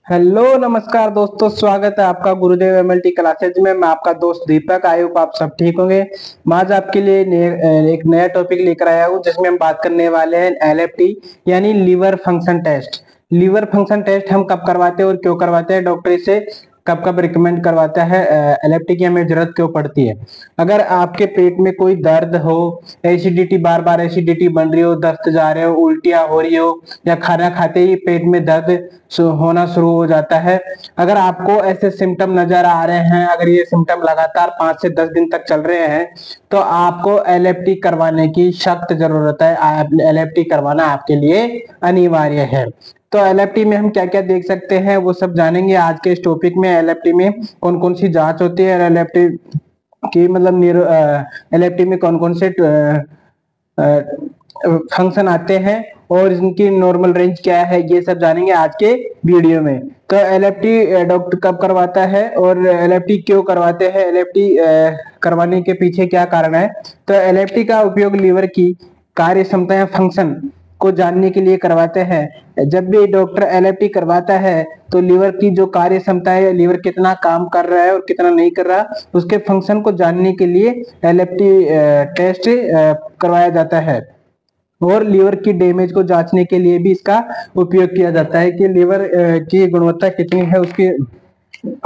Hello नमस्कार दोस्तों, स्वागत है आपका गुरुदेव एमएलटी क्लासेज में। मैं आपका दोस्त दीपक। आई होप आप सब ठीक होंगे। मैं आज आपके लिए एक नया टॉपिक लेकर आया हूँ जिसमें हम बात करने वाले हैं एलएफटी यानी liver function test. Liver function test हम कब करवाते हैं और क्यों करवाते हैं, डॉक्टर इसे कब कब रिकमेंड करवाता है, एलएफटी की हमें जरूरत क्यों पड़ती है। अगर आपके पेट में कोई दर्द हो, एसिडिटी बार बार एसिडिटी बन रही हो, दस्त जा रहे हो, उल्टियां हो रही हो, या खाना खाते ही पेट में दर्द होना शुरू हो जाता है, अगर आपको ऐसे सिम्टम नजर आ रहे हैं, अगर ये सिम्टम लगातार 5 से 10 दिन तक चल रहे हैं, तो आपको एलएफटी करवाने की सख्त जरूरत है। एलएफटी करवाना आपके लिए अनिवार्य है। तो एलएफटी में हम क्या क्या देख सकते हैं वो सब जानेंगे आज के इस टॉपिक में। एलएफटी में कौन कौन सी जांच होती है, एलएफटी की मतलब एलएफटी में कौन कौन से फंक्शन आते हैं और इनकी नॉर्मल रेंज क्या है, ये सब जानेंगे आज के वीडियो में। तो एलएफटी डॉक्टर कब करवाता है और एलएफटी क्यों करवाते हैं, एलएफटी करवाने के पीछे क्या कारण है। तो एलएफटी का उपयोग लीवर की कार्य क्षमता या फंक्शन को जानने के लिए करवाते हैं। जब भी डॉक्टर एलएफटी करवाता है तो लीवर की जो कार्य क्षमता है, लीवर कितना काम कर रहा है और कितना नहीं कर रहा, उसके फंक्शन को जानने के लिए एलएफटी टेस्ट करवाया जाता है। और लीवर की डैमेज को जांचने के लिए भी इसका उपयोग किया जाता है कि लीवर की गुणवत्ता कितनी है, उसकी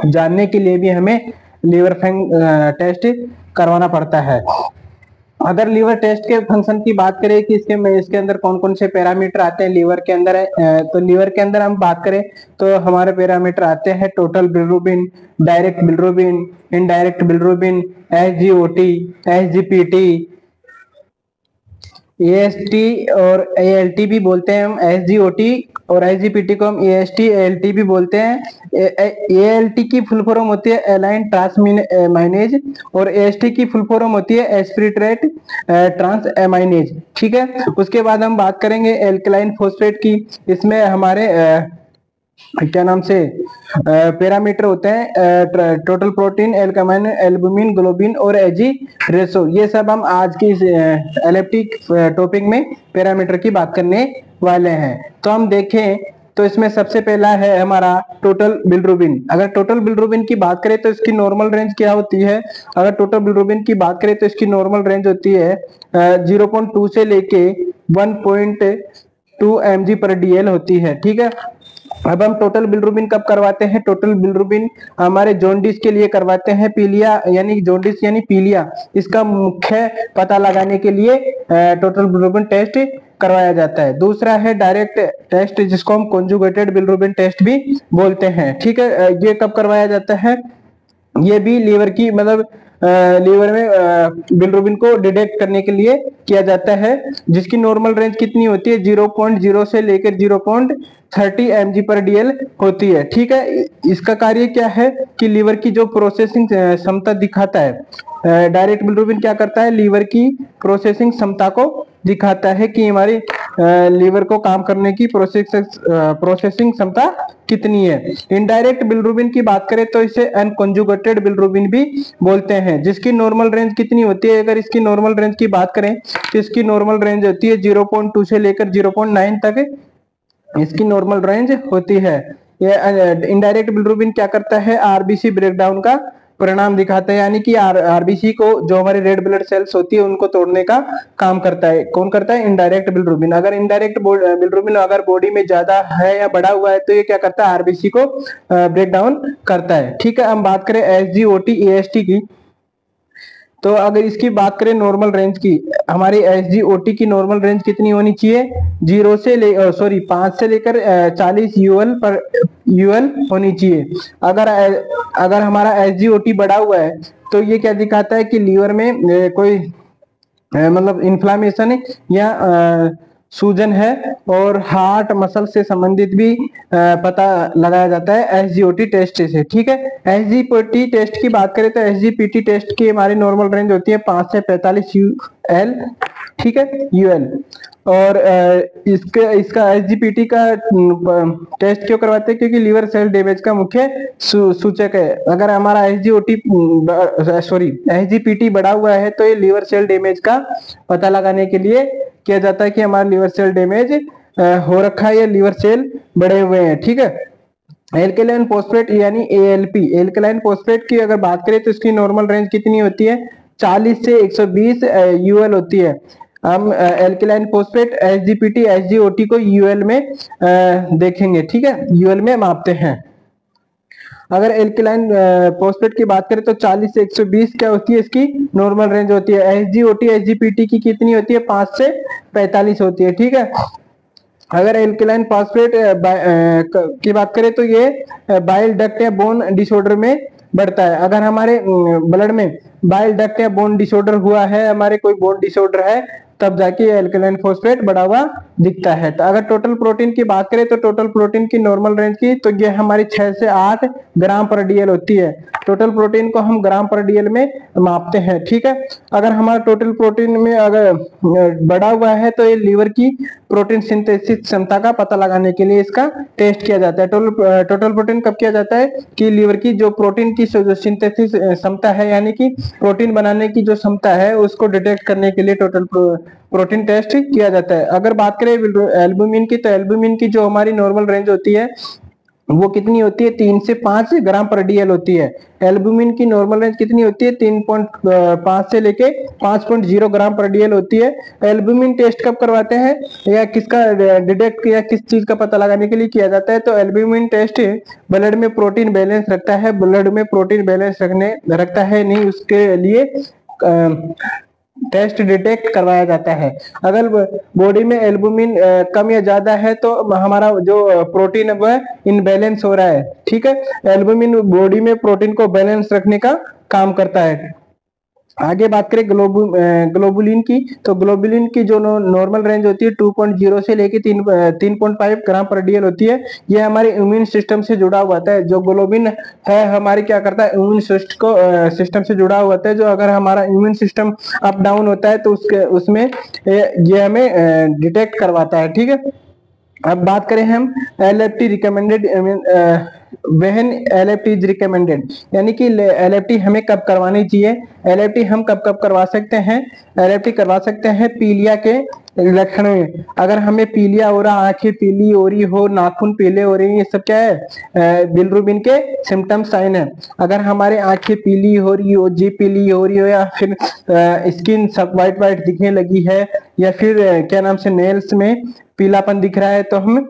जानने के लिए भी हमें लीवर टेस्ट करवाना पड़ता है। अगर लीवर टेस्ट के फंक्शन की बात करें कि इसके अंदर कौन कौन से पैरामीटर आते हैं लीवर के अंदर तो लीवर के अंदर हम बात करें तो हमारे पैरामीटर आते हैं total bilirubin, direct bilirubin, indirect bilirubin, SGOT, SGPT, AST और एएलटी भी बोलते हैं हम। एसजीओटी और एसजीपीटी को हम एएसटी एएलटी भी बोलते हैं। एएलटी की फुल फॉर्म होती है एलाइन ट्रांसमाइनेज और एएसटी की फुल फॉर्म होती है एस्पिरेट ट्रांसएमाइनेज। ठीक है, उसके बाद हम बात करेंगे एल्कलाइन फॉस्फेट की। इसमें हमारे क्या नाम से पैरामीटर होते हैं टोटल प्रोटीन, एल्कमाइन, एल्बुमिन, ग्लोबिन और एजी रेसो। ये सब हम आज की एलएफटी टॉपिक में पैरामीटर की बात करने वाले हैं। तो हम देखें तो इसमें सबसे पहला है हमारा टोटल बिलिरुबिन। अगर टोटल बिलिरुबिन की बात करें तो इसकी नॉर्मल रेंज क्या होती है। अगर टोटल बिलिरुबिन की बात करें तो इसकी नॉर्मल रेंज होती है 0.2 से लेके 1.2 mg पर डीएल होती है। ठीक है, अब हम टोटल बिलिरुबिन कब करवाते हैं। टोटल बिलिरुबिन हमारे जॉन्डिस के लिए करवाते हैं, पीलिया यानी जॉन्डिस यानी पीलिया, इसका मुख्य पता लगाने के लिए टोटल बिलिरुबिन टेस्ट करवाया जाता है। दूसरा है डायरेक्ट टेस्ट जिसको हम कॉन्जुगेटेड बिलिरुबिन टेस्ट भी बोलते हैं। ठीक है, ये कब करवाया जाता है, ये भी लीवर की मतलब लीवर में बिलिरुबिन को डिटेक्ट करने के लिए किया जाता है, जिसकी नॉर्मल रेंज कितनी होती है 0.0 से लेकर 0.30 mg पर डीएल होती है। ठीक है, इसका कार्य क्या है कि लीवर की जो प्रोसेसिंग क्षमता दिखाता है। डायरेक्ट बिलिरुबिन क्या करता है, लीवर की प्रोसेसिंग क्षमता को दिखाता है कि हमारी लीवर को काम करने की प्रोसेसिंग क्षमता कितनी है। इनडायरेक्ट बिलिरुबिन की बात करें तो इसे अनकॉन्जुगेटेड बिलिरुबिन भी बोलते हैं, जिसकी नॉर्मल रेंज कितनी होती है। अगर इसकी नॉर्मल रेंज की बात करें तो इसकी नॉर्मल रेंज होती है 0.2 से लेकर 0.9 तक इसकी नॉर्मल रेंज होती है। ये इनडायरेक्ट बिलिरुबिन क्या करता है, आरबीसी ब्रेकडाउन का परिणाम दिखाता है, यानी कि आरबीसी को जो हमारी रेड ब्लड सेल्स होती है उनको तोड़ने का काम करता है। कौन करता है, इनडायरेक्ट बिलिरुबिन। अगर इनडायरेक्ट बिलिरुबिन अगर बॉडी में ज्यादा है या बढ़ा हुआ है तो ये क्या करता है, आरबीसी को ब्रेक डाउन करता है। ठीक है, हम बात करें एसजीओटी एएसटी की, तो अगर इसकी बात करें नॉर्मल रेंज की, हमारी एसजीओटी की नॉर्मल रेंज कितनी होनी चाहिए, 5 से लेकर 40 यूएल होनी चाहिए। अगर हमारा एसजीओटी बढ़ा हुआ है तो ये क्या दिखाता है कि लीवर में कोई मतलब इन्फ्लामेशन या सूजन है, और हार्ट मसल से संबंधित भी पता लगाया जाता है एसजीओटी टेस्ट से। ठीक है, एसजीपीटी टेस्ट की बात करें तो एसजीपीटी टेस्ट की हमारी नॉर्मल रेंज होती है 5 से 45 यूएल। ठीक है, यूएल। और इसका एसजीपीटी का टेस्ट क्यों करवाते हैं, क्योंकि लीवर सेल डैमेज का मुख्य सूचक है। अगर हमारा एसजीपीटी बढ़ा हुआ है तो ये लीवर सेल डैमेज का पता लगाने के लिए किया जाता है कि हमारा लीवर सेल डैमेज हो रखा है या लीवर सेल बढ़े हुए हैं। ठीक है, एल्केलाइन फॉस्फेट यानी एएलपी, एल्केलाइन फॉस्फेट की अगर बात करें तो इसकी नॉर्मल रेंज कितनी होती है, 40 से 120 यूएल होती है। हम एल्केलाइन फॉस्फेट एसजीपीटी एसजीओटी को यूएल में देखेंगे, ठीक है, यूएल में मापते हैं। अगर एल्केलाइन फॉस्फेट की बात करें तो 40 से 120 क्या होती है, इसकी नॉर्मल रेंज होती है। एसजीओटी एसजीपीटी की कितनी होती है, 5 से 45 होती है, ठीक है। अगर एल्केलाइन फॉस्फेट की बात करें तो ये बाइल डक्ट या बोन डिसऑर्डर में बढ़ता है। अगर हमारे ब्लड में बाइल डक्ट या बोन डिसऑर्डर हुआ है, हमारे कोई बोन डिसऑर्डर है, तब जाके एल्केलाइन फॉस्फेट बढ़ा हुआ दिखता है। तो अगर टोटल प्रोटीन की बात करें तो टोटल प्रोटीन की नॉर्मल रेंज की तो ये हमारी 6 से 8 ग्राम पर डीएल होती है। टोटल प्रोटीन को हम ग्राम पर डीएल में मापते हैं, ठीक है। अगर हमारा टोटल प्रोटीन में अगर बढ़ा हुआ है तो ये लीवर की प्रोटीन सिंथेसिस क्षमता का पता लगाने के लिए इसका टेस्ट किया जाता है। टोटल प्रोटीन कब किया जाता है कि लीवर की जो प्रोटीन की सिंथेसिस क्षमता है, यानी कि प्रोटीन बनाने की जो क्षमता है, उसको डिटेक्ट करने के लिए टोटल प्रोटीन टेस्ट किया जाता है। अगर बात करें एल्बुमिन की, तो एल्बुमिन की जो हमारी नॉर्मल रेंज होती है वो कितनी होती है, 3 से 5 ग्राम पर डीएल होती है। एल्बुमिन की नॉर्मल रेंज कितनी होती है, 3.5 से लेके 5.0 ग्राम पर डीएल होती है। एल्बुमिन टेस्ट कब करवाते हैं या किसका डिटेक्ट किया, किस चीज का पता लगाने के लिए किया जाता है, तो एल्बुमिन टेस्ट ब्लड में प्रोटीन बैलेंस रखता है, ब्लड में प्रोटीन बैलेंस रखता है नहीं, उसके लिए टेस्ट डिटेक्ट करवाया जाता है। अगर बॉडी में एल्बुमिन कम या ज्यादा है तो हमारा जो प्रोटीन है वह इनबैलेंस हो रहा है, ठीक है। एल्बुमिन बॉडी में प्रोटीन को बैलेंस रखने का काम करता है। आगे बात करें ग्लोबुलिन की, तो ग्लोबुलिन की जो नॉर्मल रेंज होती है 2.0 से लेके 3.5 ग्राम पर डीएल होती है। ये हमारे इम्यून सिस्टम से जुड़ा हुआ होता है। जो ग्लोबिन है हमारे क्या करता है, इम्यून सिस्टम से जुड़ा हुआ होता है। जो अगर हमारा इम्यून सिस्टम अप डाउन होता है तो उसमें ये हमें डिटेक्ट करवाता है, ठीक है। अब बात करें हम LFT recommended, when LFT is recommended, यानी कि एलएफटी हमें कब करवानी चाहिए। एलएफटी हम कब कब करवा सकते हैं, एलएफटी करवा सकते हैं पीलिया के लक्षण में। अगर हमें पीलिया हो रहा, आंखें पीली हो रही हो, नाखून पीले हो रही, ये सब क्या है, बिलिरुबिन के सिम्टम साइन है। अगर हमारे आंखें पीली हो रही हो, जीभ पीली हो रही हो, या फिर स्किन सब वाइट वाइट दिखने लगी है, या फिर क्या नाम से नेल्स में पीलापन दिख रहा है, तो हम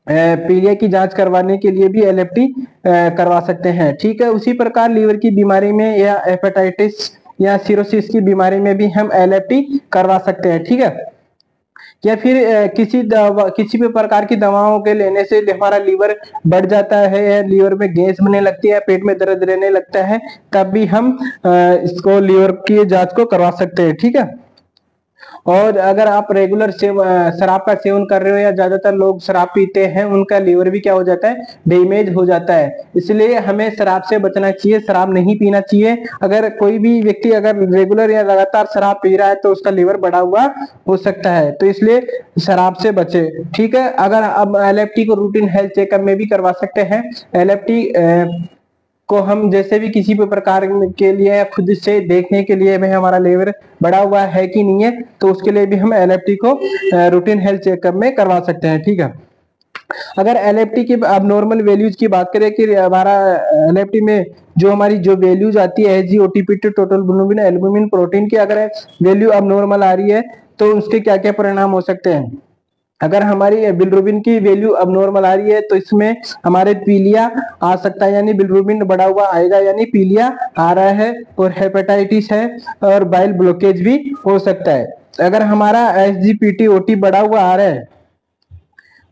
पीलिया की जांच करवाने के लिए भी एलएफटी करवा सकते हैं, ठीक है। उसी प्रकार लीवर की बीमारी में या हेपेटाइटिस या सिरोसिस की बीमारी में भी हम एलएफटी करवा सकते हैं, ठीक है। या फिर किसी भी प्रकार की दवाओं के लेने से हमारा लीवर बढ़ जाता है, या लीवर में गैस बनने लगती है, पेट में दर्द रहने लगता है, तब भी हम इसको लीवर की जांच को करवा सकते हैं, ठीक है। और अगर आप रेगुलर शराब का सेवन कर रहे हो, या ज्यादातर लोग शराब पीते हैं, उनका लीवर भी क्या हो जाता है, डैमेज हो जाता है। इसलिए हमें शराब से बचना चाहिए, शराब नहीं पीना चाहिए। अगर कोई भी व्यक्ति अगर रेगुलर या लगातार शराब पी रहा है तो उसका लीवर बढ़ा हुआ हो सकता है, तो इसलिए शराब से बचे, ठीक है। अगर अब एलएफटी को रूटीन हेल्थ चेकअप में भी करवा सकते हैं। एलएफटी को हम जैसे भी किसी भी प्रकार के लिए खुद से देखने के लिए भी हमारा लीवर बढ़ा हुआ है कि नहीं है, तो उसके लिए भी हम एलएफटी को रूटीन हेल्थ चेकअप में करवा सकते हैं, ठीक है। अगर एलएफटी की अब नॉर्मल वैल्यूज की बात करें कि हमारा एलएफटी में जो हमारी जो वैल्यूज आती है एसजीओटीपी टोटल बिलिरुबिन एल्बुमिन प्रोटीन की, अगर वैल्यू अब नॉर्मल आ रही है तो उसके क्या क्या परिणाम हो सकते हैं। अगर हमारी बिलिरुबिन की वैल्यू अब नॉर्मल आ रही है तो इसमें हमारे पीलिया आ सकता है, यानी बिलिरुबिन बढ़ा हुआ आएगा, यानी पीलिया आ रहा है, और हेपेटाइटिस है, और बाइल ब्लॉकेज भी हो सकता है। अगर हमारा एसजीपीटी बढ़ा हुआ आ रहा है,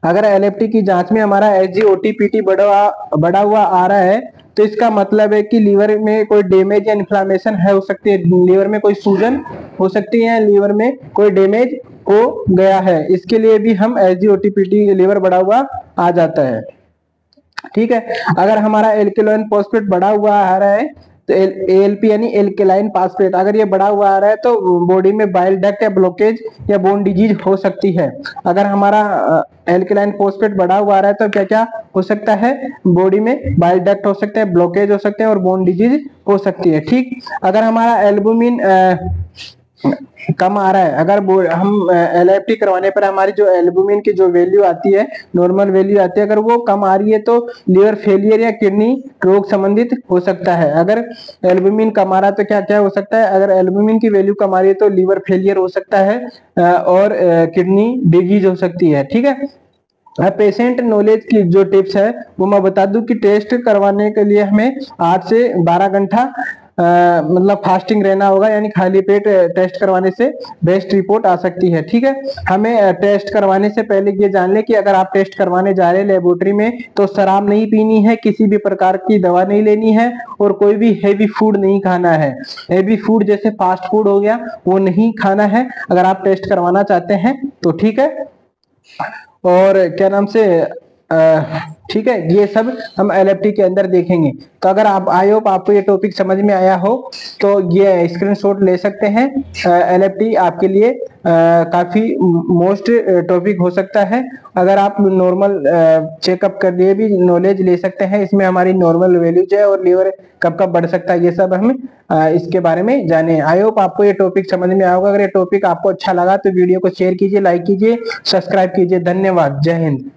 अगर एलएफटी की जांच में हमारा एसजीओटीपीटी बढ़ा हुआ आ रहा है, तो इसका मतलब है कि लीवर में कोई डैमेज या इन्फ्लामेशन है, हो सकती है लीवर में कोई सूजन हो सकती है, लीवर में कोई डैमेज हो गया है। इसके लिए भी हम एसजीओटीपीटी लीवर बढ़ा हुआ आ जाता है, ठीक है। अगर हमारा एल्केलाइन फॉस्फेट बढ़ा हुआ आ रहा है तो एएलपी यानी एल्केलाइन फॉस्फेट अगर ये बढ़ा हुआ आ रहा है तो बॉडी में बाइल डक्ट या ब्लॉकेज या बोन डिजीज हो सकती है। अगर हमारा एल्केलाइन फॉस्फेट बढ़ा हुआ आ रहा है तो क्या क्या हो सकता है, बॉडी में बाइल डक्ट हो सकते हैं, ब्लॉकेज हो सकते हैं, और बोन डिजीज हो सकती है, ठीक। अगर हमारा एल्बुमिन कम आ रहा है, अगर हम LFT करवाने पर हमारी जो एल्बुमिन की जो वैल्यू आती है, नॉर्मल वैल्यू आती है, अगर वो कम आ रही है तो लीवर फेलियर या किडनी रोग संबंधित हो सकता है। अगर एल्बुमिन कम आ रहा है तो क्या क्या हो सकता है, अगर एल्बुमिन की वैल्यू कम आ रही है तो लीवर फेलियर हो सकता है और किडनी डिजीज हो सकती है। ठीक है, पेशेंट नॉलेज की जो टिप्स है वो मैं बता दूं कि टेस्ट करवाने के लिए हमें 8 से 12 घंटा मतलब फास्टिंग रहना होगा, यानी खाली पेट टेस्ट करवाने से बेस्ट रिपोर्ट आ सकती है। ठीक है, हमें टेस्ट करवाने से पहले ये जान ले कि अगर आप टेस्ट करवाने जा रहे हैं लेबोरेटरी में तो शराब नहीं पीनी है, किसी भी प्रकार की दवा नहीं लेनी है और कोई भी हेवी फूड नहीं खाना है। हेवी फूड जैसे फास्ट फूड हो गया वो नहीं खाना है अगर आप टेस्ट करवाना चाहते हैं तो। ठीक है, और क्या नाम से ठीक है, ये सब हम LFT के अंदर देखेंगे। तो अगर आप आई होप आपको ये टॉपिक समझ में आया हो तो ये स्क्रीनशॉट ले सकते हैं। LFT आपके लिए काफी मोस्ट टॉपिक हो सकता है। अगर आप नॉर्मल चेकअप कर लिए भी नॉलेज ले सकते हैं, इसमें हमारी नॉर्मल वैल्यूज है और लीवर कब कब बढ़ सकता है, ये सब हम इसके बारे में जाने। आई होप आपको ये टॉपिक समझ में आया होगा। अगर ये टॉपिक आपको अच्छा लगा तो वीडियो को शेयर कीजिए, लाइक कीजिए, सब्सक्राइब कीजिए। धन्यवाद, जय हिंद।